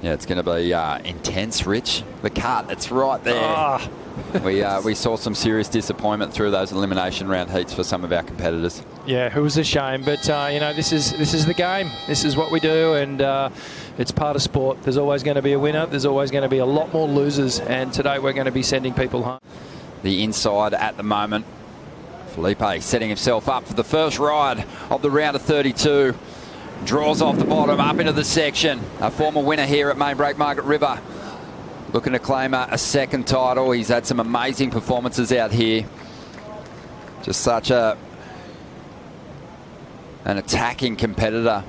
Yeah, it's going to be intense, Rich. The cut, it's right there. Oh. We saw some serious disappointment through those elimination round heats for some of our competitors. Yeah, it was a shame, but you know, this is the game. This is what we do, and it's part of sport. There's always going to be a winner. There's always going to be a lot more losers, and today we're going to be sending people home. The inside at the moment. Filipe setting himself up for the first ride of the round of 32. Draws off the bottom, up into the section. A former winner here at Main Break, Margaret River. Looking to claim a second title. He's had some amazing performances out here. Just such an attacking competitor.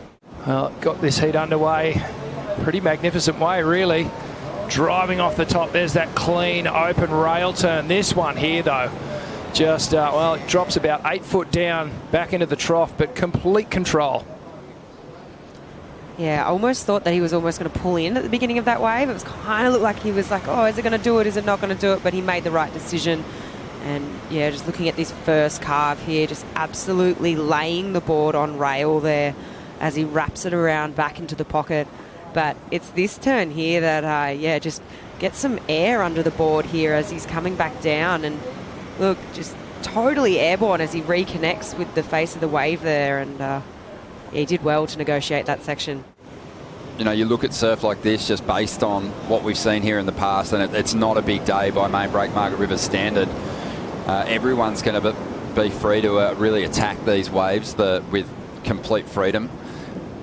Well, got this heat underway. Pretty magnificent way, really. Driving off the top. There's that clean, open rail turn. This one here, though, just, well, it drops about 8 foot down back into the trough, but complete control. Yeah, I almost thought that he was almost going to pull in at the beginning of that wave. It was kind of looked like he was like, oh, is it going to do it? Is it not going to do it? But he made the right decision. And yeah, just looking at this first carve here, just absolutely laying the board on rail there as he wraps it around back into the pocket. But it's this turn here that, yeah, just gets some air under the board here as he's coming back down. And look, just totally airborne as he reconnects with the face of the wave there. And yeah, he did well to negotiate that section. You know, you look at surf like this just based on what we've seen here in the past, and it's not a big day by Main Break Margaret River standard. Everyone's going to be free to really attack these waves with complete freedom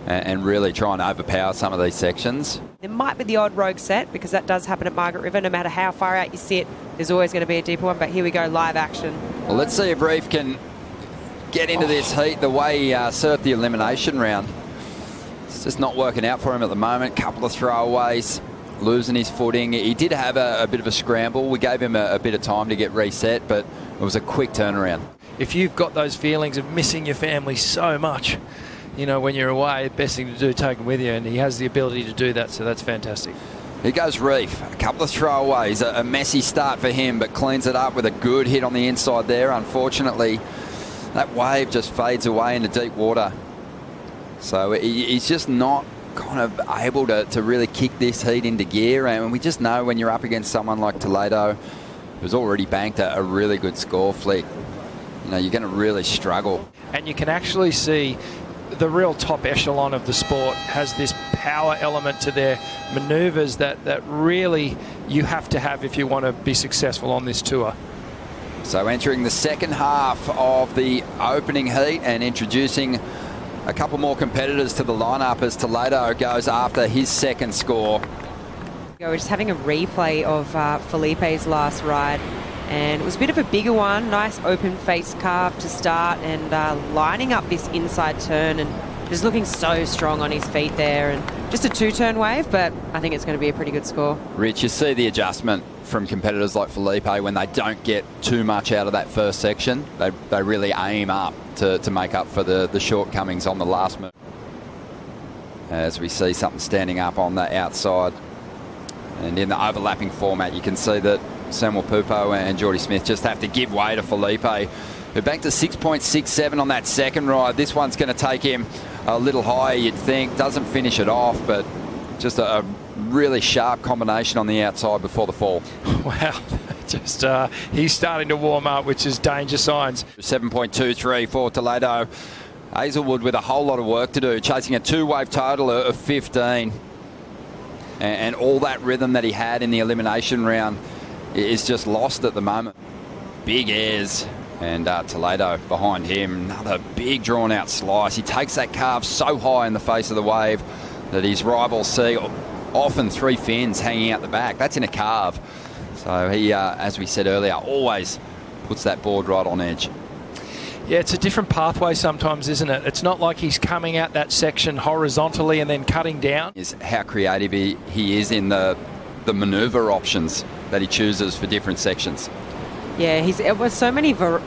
and really try and overpower some of these sections. There might be the odd rogue set, because that does happen at Margaret River. No matter how far out you sit, there's always going to be a deeper one. But here we go, live action. Well, let's see if Reef can get into this heat the way he surfed the elimination round. It's just not working out for him at the moment. Couple of throwaways, losing his footing. He did have a bit of a scramble. We gave him a bit of time to get reset, but it was a quick turnaround. If you've got those feelings of missing your family so much, you know, when you're away, the best thing to do is take them with you, and he has the ability to do that, so that's fantastic. Here goes Reef. A couple of throwaways. A messy start for him, but cleans it up with a good hit on the inside there. Unfortunately, that wave just fades away into deep water. So he's just not kind of able to really kick this heat into gear. And we just know when you're up against someone like Toledo, who's already banked a really good score flick, you know, you're going to really struggle. And you can actually see the real top echelon of the sport has this power element to their manoeuvres that really you have to have if you want to be successful on this tour. So entering the second half of the opening heat and introducing a couple more competitors to the lineup as Toledo goes after his second score. We're just having a replay of Filipe's last ride, and it was a bit of a bigger one. Nice open face carve to start, and lining up this inside turn and just looking so strong on his feet there. And just a two-turn wave, but I think it's going to be a pretty good score. Rich, you see the adjustment from competitors like Filipe when they don't get too much out of that first section. They really aim up to make up for the shortcomings on the last move. As we see something standing up on the outside. And in the overlapping format, you can see that Samuel Pupo and Geordie Smith just have to give way to Filipe, who banked a 6.67 on that second ride. This one's going to take him a little higher, you'd think. Doesn't finish it off, but just a really sharp combination on the outside before the fall. Wow, just he's starting to warm up, which is danger signs. 7.23 for Toledo. Heazlewood with a whole lot of work to do, chasing a two-wave total of 15. And all that rhythm that he had in the elimination round is just lost at the moment. Big airs, and Toledo behind him. Another big drawn-out slice. He takes that carve so high in the face of the wave that his rivals see often three fins hanging out the back. That's in a carve. So he, as we said earlier, always puts that board right on edge. Yeah, it's a different pathway sometimes, isn't it? It's not like he's coming out that section horizontally and then cutting down. Is how creative he is in the manoeuvre options that he chooses for different sections. Yeah, it was so many, so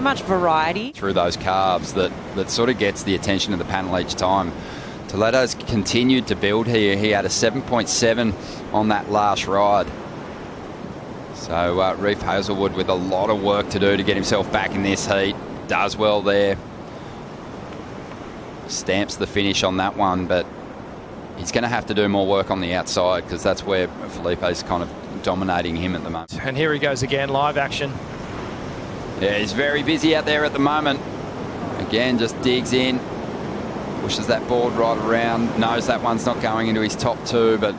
much variety through those carves that sort of gets the attention of the panel each time. Toledo's continued to build here. He had a 7.7 on that last ride. So Reef Heazlewood with a lot of work to do to get himself back in this heat. Does well there. Stamps the finish on that one, but he's going to have to do more work on the outside, because that's where Filipe's kind of dominating him at the moment. And here he goes again, live action. Yeah, he's very busy out there at the moment. Again, just digs in, pushes that board right around, knows that one's not going into his top two, but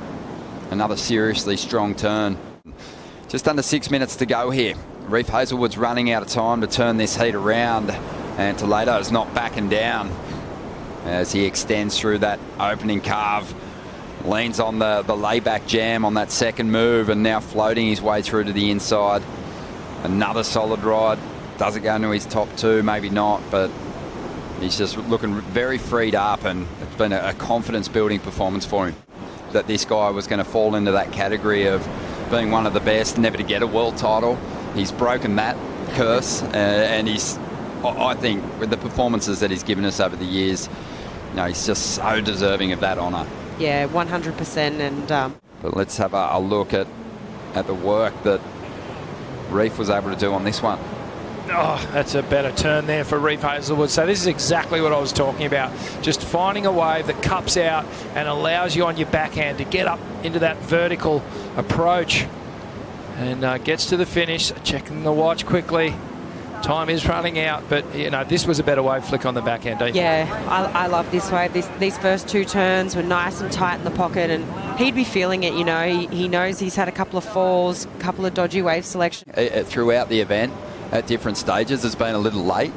another seriously strong turn. Just under 6 minutes to go here. Reef Heazlewood's running out of time to turn this heat around, and Toledo's not backing down as he extends through that opening carve, leans on the layback jam on that second move, and now floating his way through to the inside. Another solid ride. Does it go into his top two? Maybe not, but he's just looking very freed up, and it's been a confidence-building performance for him. That this guy was going to fall into that category of being one of the best, never to get a world title. He's broken that curse, and I think with the performances that he's given us over the years, he's just so deserving of that honour. Yeah, 100%. And but let's have a look at the work that Reef was able to do on this one. Oh, that's a better turn there for Reef Heazlewood. So this is exactly what I was talking about. Just finding a wave that cups out and allows you on your backhand to get up into that vertical approach, and gets to the finish. Checking the watch quickly. Time is running out, but this was a better wave flick on the backhand, don't you? Yeah, I love this wave. These first two turns were nice and tight in the pocket, and he'd be feeling it. He knows he's had a couple of falls, a couple of dodgy wave selection. Throughout the event, at different stages, has been a little late.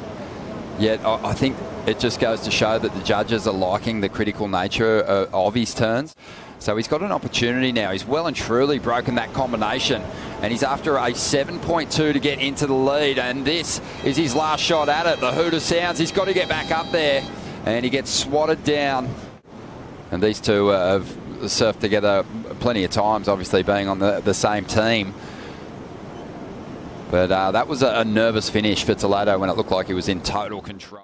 Yet I think it just goes to show that the judges are liking the critical nature of his turns. So he's got an opportunity now. He's well and truly broken that combination, and he's after a 7.2 to get into the lead, and this is his last shot at it. The hooter sounds. He's got to get back up there, and he gets swatted down. And these two have surfed together plenty of times, obviously being on the same team. But that was a nervous finish for Toledo when it looked like he was in total control.